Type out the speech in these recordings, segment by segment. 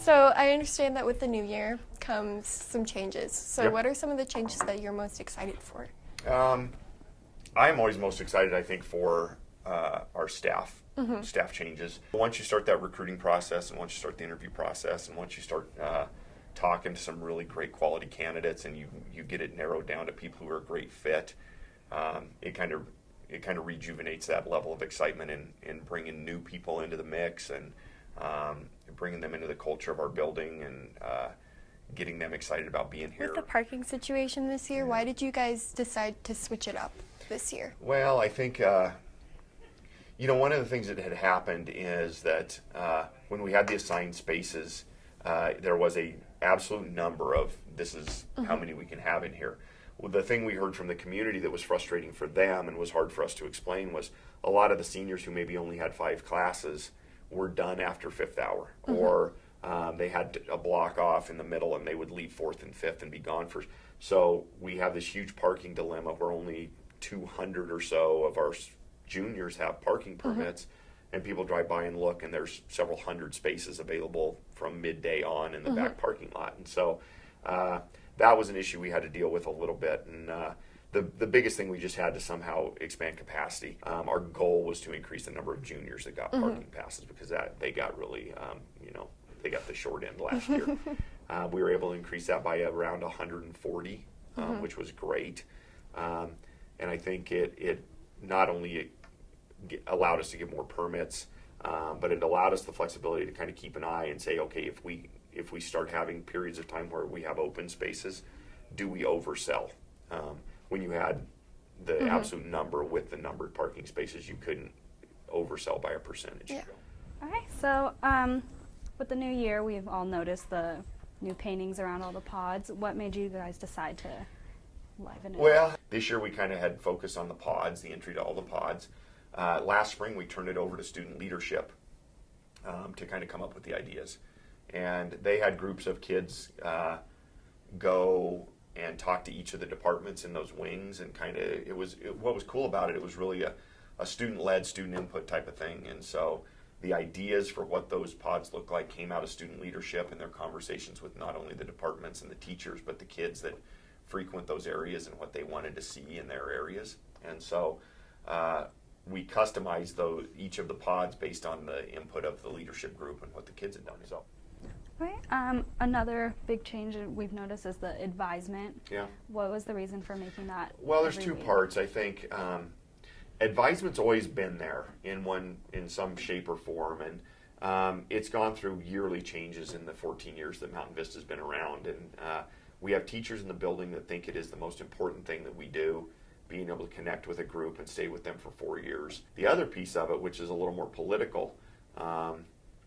So I understand that with the new year comes some changes. So Yep. what are some of the changes that you're most excited for? I'm always most excited, I think, for our staff changes. Once you start that recruiting process, and once you start the interview process, and once you start talking to some really great quality candidates, and you get it narrowed down to people who are a great fit, it kind of rejuvenates that level of excitement in bringing new people into the mix and bringing them into the culture of our building and getting them excited about being here. With the parking situation this year, why did you guys decide to switch it up this year? Well, I think, one of the things that had happened is that when we had the assigned spaces, there was a absolute number of this is how many we can have in here. Well, the thing we heard from the community that was frustrating for them and was hard for us to explain was a lot of the seniors who maybe only had 5 classes were done after 5th hour, or they had a block off in the middle and they would leave 4th and 5th and be gone for. So we have this huge parking dilemma where only 200 or so of our juniors have parking permits, and people drive by and look, and there's several hundred spaces available from midday on in the back parking lot. And so that was an issue we had to deal with a little bit. And the biggest thing, we just had to somehow expand capacity. Our goal was to increase the number of juniors that got parking passes, because they got really, they got the short end last year. We were able to increase that by around 140, which was great. And I think it not only allowed us to get more permits, but it allowed us the flexibility to kind of keep an eye and say, okay, if we start having periods of time where we have open spaces, do we oversell? When you had the absolute number with the numbered parking spaces, you couldn't oversell by a percentage. Yeah. All right, so with the new year, we've all noticed the new paintings around all the pods. What made you guys decide to liven it up? Well, this year we kind of had focus on the pods, the entry to all the pods. Last spring we turned it over to student leadership to kind of come up with the ideas. And they had groups of kids go and talk to each of the departments in those wings, and kind of what was cool about it, it was really a student-led, student input type of thing. And so the ideas for what those pods look like came out of student leadership and their conversations with not only the departments and the teachers, but the kids that frequent those areas and what they wanted to see in their areas. And so we customized each of the pods based on the input of the leadership group and what the kids had done. So. Right. Another big change we've noticed is the advisement. Yeah. What was the reason for making that? Well, there's every two week? parts. I think advisement's always been there in some shape or form, and it's gone through yearly changes in the 14 years that Mountain Vista's been around. And we have teachers in the building that think it is the most important thing that we do, being able to connect with a group and stay with them for 4 years. The other piece of it, which is a little more political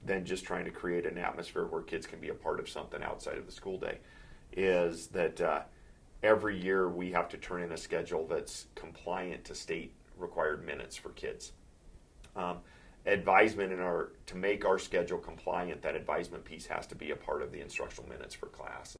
than just trying to create an atmosphere where kids can be a part of something outside of the school day, is that every year we have to turn in a schedule that's compliant to state required minutes for kids. Advisement to make our schedule compliant, that advisement piece has to be a part of the instructional minutes for class.